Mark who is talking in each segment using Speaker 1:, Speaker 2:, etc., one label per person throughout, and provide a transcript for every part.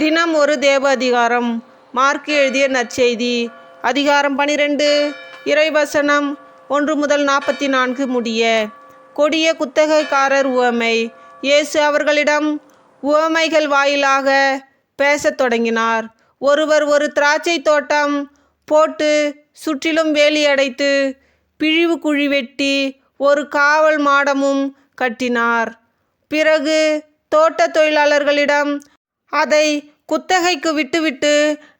Speaker 1: தினம் ஒரு தேவ அதிகாரம். மார்க்கு எழுதிய நற்செய்தி அதிகாரம் 12 இறைவசனம் 1 முதல் 44 முடிய. கொடிய குத்தகைக்காரர் உவமை. இயேசு அவர்களிடம் உவமைகள் வாயிலாக பேசத் தொடங்கினார். ஒருவர் ஒரு திராட்சை தோட்டம் போட்டு சுற்றிலும் வேலி அடைத்து பிழிவு குழி வெட்டி ஒரு காவல் மாடமும் கட்டினார். பிறகு தோட்ட தொழிலாளர்களிடம் அதை குத்தகைக்கு விட்டுவிட்டு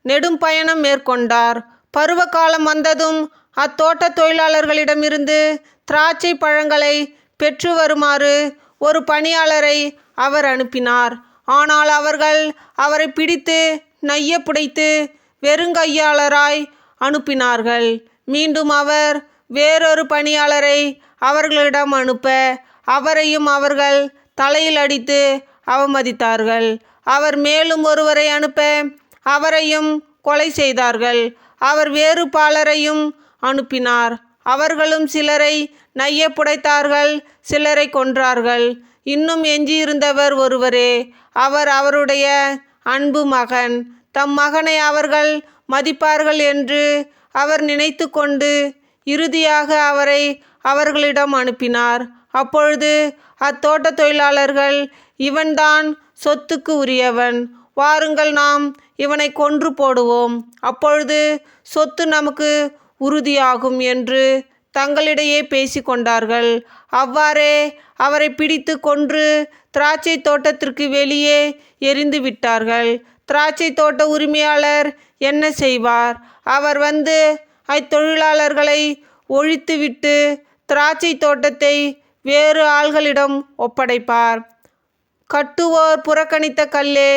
Speaker 1: நெடும் பயணம் மேற்கொண்டார். பருவகாலம் வந்ததும் அத்தோட்ட தொழிலாளர்களிடமிருந்து திராட்சை பழங்களை பெற்று வருமாறு ஒரு பணியாளரை அவர் அனுப்பினார். ஆனால் அவர்கள் அவரை பிடித்து நைய புடைத்து வெறுங்கையாளராய் அனுப்பினார்கள். மீண்டும் அவர் வேறொரு பணியாளரை அவர்களிடம் அனுப்ப அவரையும் அவர்கள் தலையில் அடித்து அவமதித்தார்கள். அவர் மேலும் ஒருவரை அனுப்ப அவரையும் கொலை செய்தார்கள். அவர் வேறு பலரையும் அனுப்பினார். அவர்களும் சிலரை நைய புடைத்தார்கள், சிலரை கொன்றார்கள். இன்னும் எஞ்சியிருந்தவர் ஒருவரே. அவர் அவருடைய அன்பு மகன். தம் மகனை அவர்கள் மதிப்பார்கள் என்று அவர் நினைத்து கொண்டு இறுதியாக அவரை அவர்களிடம் அனுப்பினார். அப்பொழுது அத்தோட்ட தொழிலாளர்கள், இவன்தான் சொத்துக்கு உரியவன், வாருங்கள் நாம் இவனை கொன்று போடுவோம், அப்பொழுது சொத்து நமக்கு உறுதியாகும் என்று தங்களிடையே பேசிக்கொண்டார்கள். அவ்வாறே அவரை பிடித்து கொன்று திராட்சை தோட்டத்திற்கு வெளியே எறிந்து விட்டார்கள். திராட்சை தோட்ட உரிமையாளர் என்ன செய்வார்? அவர் வந்து அத்தொழிலாளர்களை ஒழித்துவிட்டு திராட்சை தோட்டத்தை வேறு ஆள்களிடம் ஒப்படைப்பார். கட்டுவோர் புறக்கணித்த கல்லே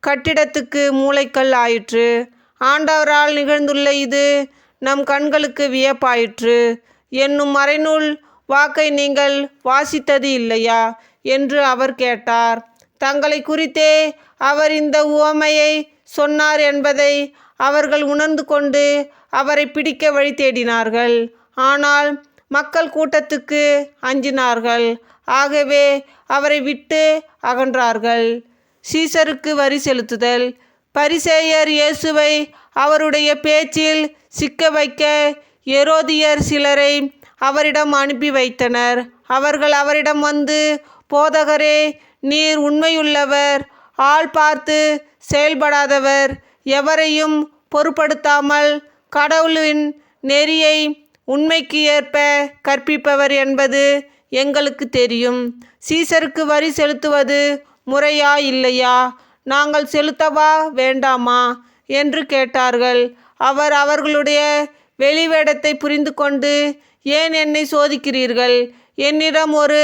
Speaker 1: கட்டிடத்துக்கு மூலைக்கல் ஆயிற்று. ஆண்டவரால் நிகழ்ந்துள்ள இது நம் கண்களுக்கு வியப்பாயிற்று என்னும் மறைநூல் வாக்கை நீங்கள் வாசித்தது இல்லையா என்று அவர் கேட்டார். தங்களை குறித்தே அவர் இந்த உவமையை சொன்னார் என்பதை அவர்கள் உணர்ந்து கொண்டு அவரை பிடிக்க வழி தேடினார்கள். ஆனால் மக்கள் கூட்டத்துக்கு அஞ்சினார்கள். ஆகவே அவரை விட்டு அகன்றார்கள். சீசருக்கு வரி செலுத்துதல். பரிசேயர் இயேசுவை அவருடைய பேச்சில் சிக்க வைக்க ஏரோதியர் சிலரை அவரிடம் அனுப்பி வைத்தனர். அவர்கள் அவரிடம் வந்து, போதகரே, நீர் உண்மையுள்ளவர், ஆள் பார்த்து செயல்படாதவர், எவரையும் பொருட்படுத்தாமல் கடவுளின் நெறியை உண்மைக்கு ஏற்ப கற்பிப்பவர் என்பது எங்களுக்கு தெரியும். சீசருக்கு வரி செலுத்துவது முறையா இல்லையா? நாங்கள் செலுத்தவா வேண்டாமா என்று கேட்டார்கள். அவர் அவர்களுடைய வெளிவேடத்தை புரிந்து கொண்டு, ஏன் என்னை சோதிக்கிறீர்கள்? என்னிடம் ஒரு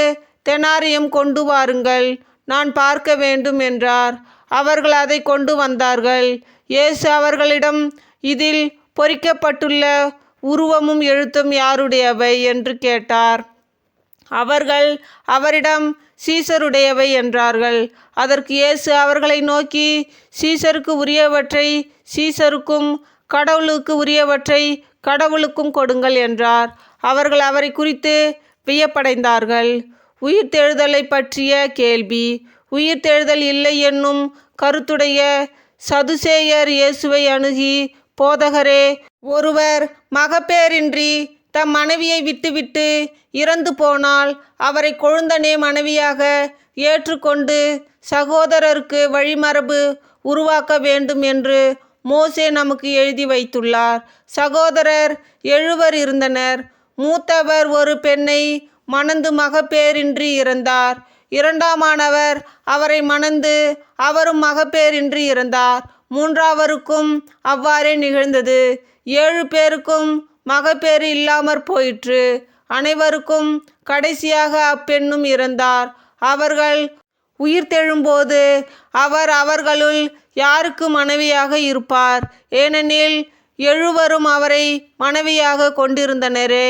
Speaker 1: தெனாரியம் கொண்டு வாருங்கள், நான் பார்க்க வேண்டும் என்றார். அவர்கள் அதை கொண்டு வந்தார்கள். இயேசு அவர்களிடம், இதில் பொறிக்கப்பட்டுள்ள உருவமும் எழுத்தும் யாருடையவை என்று கேட்டார். அவர்கள் அவரிடம் சீசருடையவை என்றார்கள். அதற்கு இயேசு அவர்களை நோக்கி, சீசருக்கு உரியவற்றை சீசருக்கும் கடவுளுக்கு உரியவற்றை கடவுளுக்கும் கொடுங்கள் என்றார். அவர்கள் அவரை குறித்து வியப்படைந்தார்கள். உயிர்த்தெழுதலை பற்றிய கேள்வி. உயிர்த்தெழுதல் இல்லை என்னும் கருத்துடைய சதுசேயர் இயேசுவை அணுகி, போதகரே, ஒருவர் மகப்பேறின்றி தம் மனைவியை விட்டுவிட்டு இறந்து போனால் அவரை கொழுந்தனே மனைவியாக ஏற்றுக்கொண்டு சகோதரருக்கு வழிமரபு உருவாக்க வேண்டும் என்று மோசே நமக்கு எழுதி வைத்துள்ளார். சகோதரர் 7 இருந்தனர். மூத்தவர் ஒரு பெண்ணை மணந்து மகப்பேறின்றி இறந்தார். இரண்டாமானவர் அவரை மணந்து அவரும் மகப்பேறின்றி இறந்தார். மூன்றாவருக்கும் அவ்வாறே நிகழ்ந்தது. 7 பேருக்கும் மகப்பேறு இல்லாமற் போயிற்று. அனைவருக்கும் கடைசியாக அப்பெண்ணும் இறந்தார். அவர்கள் உயிர்த்தெழும்போது அவர் அவர்களுள் யாருக்கு மனைவியாக இருப்பார்? ஏனெனில் 7 அவரை மனைவியாக கொண்டிருந்தனரே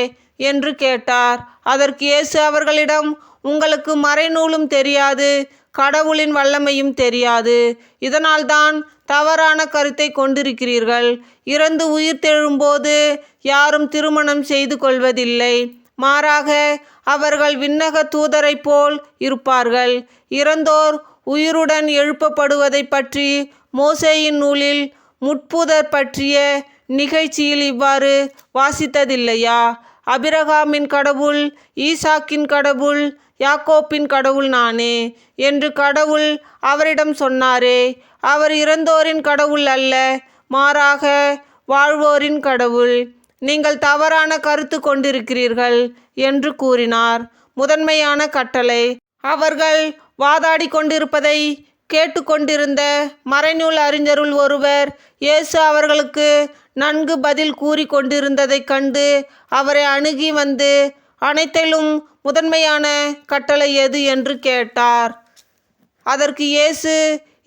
Speaker 1: என்று கேட்டார். அதற்கு இயேசு அவர்களிடம், உங்களுக்கு மறைநூலும் தெரியாது, கடவுளின் வல்லமையும் தெரியாது. இதனால்தான் தவறான கருத்தை கொண்டிருக்கிறீர்கள். இறந்து உயிர்த்தெழும்போது யாரும் திருமணம் செய்து கொள்வதில்லை. மாறாக அவர்கள் விண்ணக தூதரைப் போல் இருப்பார்கள். இறந்தோர் உயிருடன் எழுப்பப்படுவதை பற்றி மோசேயின் நூலில் முட்புதர் பற்றிய நிகழ்ச்சியில் இவ்வாறு வாசித்ததில்லையா? அபிரகாமின் கடவுள், ஈசாக்கின் கடவுள், யாக்கோப்பின் கடவுள் நானே என்று கடவுள் அவரிடம் சொன்னாரே. அவர் இறந்தோரின் கடவுள் அல்ல, மாறாக வாழ்வோரின் கடவுள். நீங்கள் தவறான கருத்து கொண்டிருக்கிறீர்கள் என்று கூறினார். முதன்மையான கட்டளை. அவர்கள் வாதாடி கொண்டிருப்பதை கேட்டுக்கொண்டிருந்த மறைநூல் அறிஞருள் ஒருவர் இயேசு அவர்களுக்கு நன்கு பதில் கூறி கொண்டிருந்ததைக் கண்டு அவரை அணுகி வந்து, அனைத்திலும் முதன்மையான கட்டளை எது என்று கேட்டார். அதற்கு இயேசு,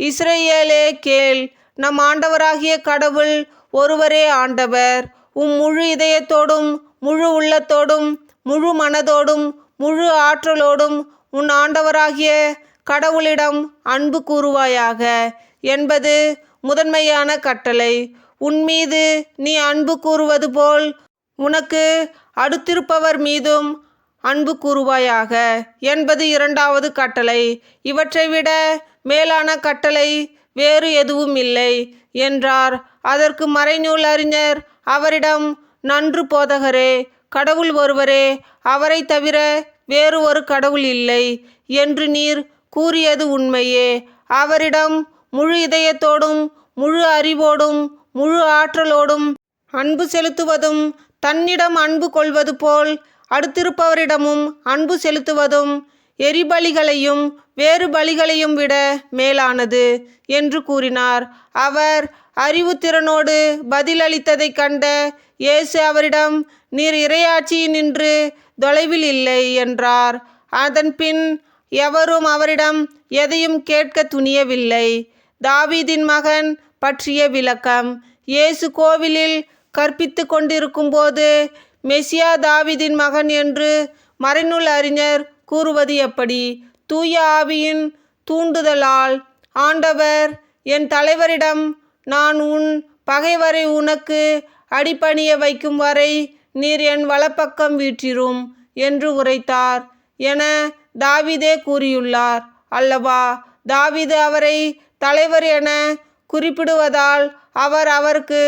Speaker 1: இஸ்ரவேலே கேள், நம் ஆண்டவராகிய கடவுள் ஒருவரே ஆண்டவர். முழு இதயத்தோடும் முழு உள்ளத்தோடும் முழு மனதோடும் முழு ஆற்றலோடும் உன் ஆண்டவராகிய கடவுளிடம் அன்பு கூறுவாயாக என்பது முதன்மையான கட்டளை. உன்மீது நீ அன்பு கூறுவது போல் உனக்கு அடுத்திருப்பவர் மீதும் அன்பு கூறுவாயாக என்பது இரண்டாவது கட்டளை. இவற்றை விட மேலான கட்டளை வேறு எதுவும் இல்லை என்றார். அதற்கு மறைநூல் அறிஞர் அவரிடம், நன்று போதகரே, கடவுள் ஒருவரே, அவரை தவிர வேறு ஒரு கடவுள் இல்லை என்று நீர் கூறியது உண்மையே. அவரிடம் முழு இதயத்தோடும் முழு அறிவோடும் முழு ஆற்றலோடும் அன்பு செலுத்துவதும், தன்னிடம் அன்பு கொள்வது போல் அடுத்திருப்பவரிடமும் அன்பு செலுத்துவதும் எரிபலிகளையும் வேறு பலிகளையும் விட மேலானது என்று கூறினார். அவர் அறிவுத்திறனோடு பதிலளித்ததைக் கண்ட இயேசு அவரிடம், நீர் இறையாட்சியினின்று தொலைவில் இல்லை என்றார். அதன்பின் எவரும் அவரிடம் எதையும் கேட்க துணியவில்லை. தாவீதின் மகன் பற்றிய விளக்கம். இயேசு கோவிலில் கற்பித்து கொண்டிருக்கும் போது மெசியா தாவீதின் மகன் என்று மறைநூல் அறிஞர் கூறுவது எப்படி? தூய ஆவியின் தூண்டுதலால் ஆண்டவர் என் தலைவரிடம், நான் உன் பகைவரை உனக்கு அடிபணிய வைக்கும் வரை நீர் என் வலப்பக்கம் வீற்றிரும் என்று உரைத்தார் என தாவீதே கூறியுள்ளார் அல்லவா? தாவீது அவரை தலைவர் என குறிப்பிடுவதால் அவர் அவருக்கு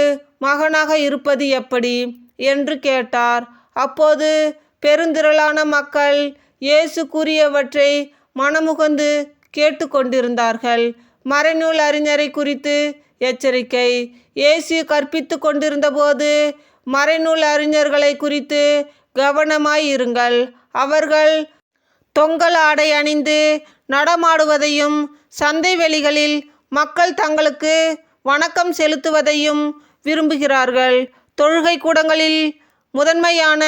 Speaker 1: மகனாக இருப்பது எப்படி என்று கேட்டார். அப்போது பெருந்திரளான மக்கள் இயேசு கூறியவற்றை மனமுகந்து கேட்டு கொண்டிருந்தார்கள். மறைநூல் அறிஞரை குறித்து எச்சரிக்கை. இயேசு கற்பித்து கொண்டிருந்தபோது மறைநூல் அறிஞர்களை குறித்து கவனமாயிருங்கள். அவர்கள் தொங்கல் ஆடை அணிந்து நடமாடுவதையும் சந்தை வெளிகளில் மக்கள் தங்களுக்கு வணக்கம் செலுத்துவதையும் விரும்புகிறார்கள். தொழுகை கூடங்களில் முதன்மையான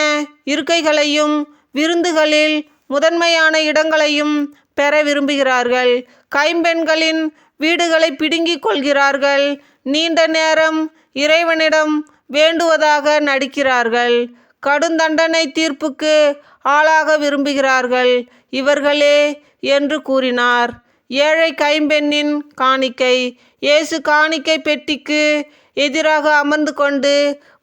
Speaker 1: இருக்கைகளையும் விருந்துகளில் முதன்மையான இடங்களையும் பெற விரும்புகிறார்கள். கைம்பெண்களின் வீடுகளை பிடுங்கிக் கொள்கிறார்கள். நீண்ட நேரம் இறைவனிடம் வேண்டுவதாக நடிக்கிறார்கள். கடுந்தண்டனை தீர்ப்புக்கு ஆளாக விரும்புகிறார்கள். இவர்களே என்று கூறினார். ஏழை கைம்பெண்ணின் காணிக்கை. இயேசு காணிக்கை பெட்டிக்கு எதிராக அமர்ந்து கொண்டு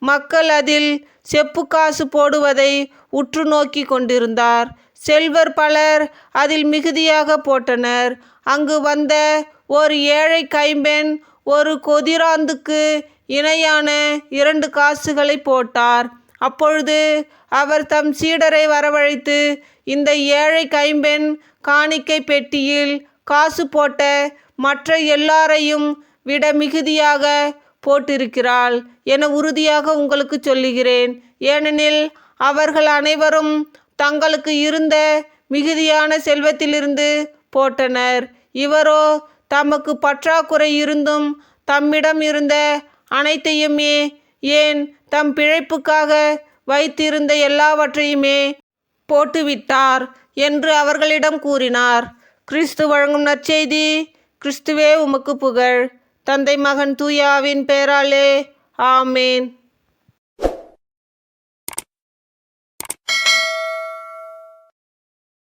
Speaker 1: மக்கள் அதில் செப்புக்காசு போடுவதை உற்று நோக்கி கொண்டிருந்தார். செல்வர் பலர் அதில் மிகுதியாக போட்டனர். அங்கு வந்த ஒரு ஏழை கைம்பெண் ஒரு கொதிராந்துக்கு இணையான 2 காசுகளை போட்டார். அப்பொழுது அவர் தம் சீடரை வரவழைத்து, இந்த ஏழை கைம்பெண் காணிக்கை பெட்டியில் காசு போட்ட மற்ற எல்லாரையும் விட மிகுதியாக போட்டிருக்கிறாள் என உறுதியாக உங்களுக்கு சொல்லுகிறேன். ஏனெனில் அவர்கள் அனைவரும் தங்களுக்கு இருந்த மிகுதியான செல்வத்திலிருந்து போட்டனர். இவரோ தமக்கு பற்றாக்குறை இருந்தும் தம்மிடம் இருந்த அனைத்தையுமே, ஏன் தம் பிழைப்புக்காக வைத்திருந்த எல்லாவற்றையுமே போட்டுவிட்டார் என்று அவர்களிடம் கூறினார். கிறிஸ்து வழங்கும் நற்செய்தி. கிறிஸ்துவே உமக்கு புகழ். தந்தை மகன் தூய ஆவியின் பெயராலே ஆமேன்.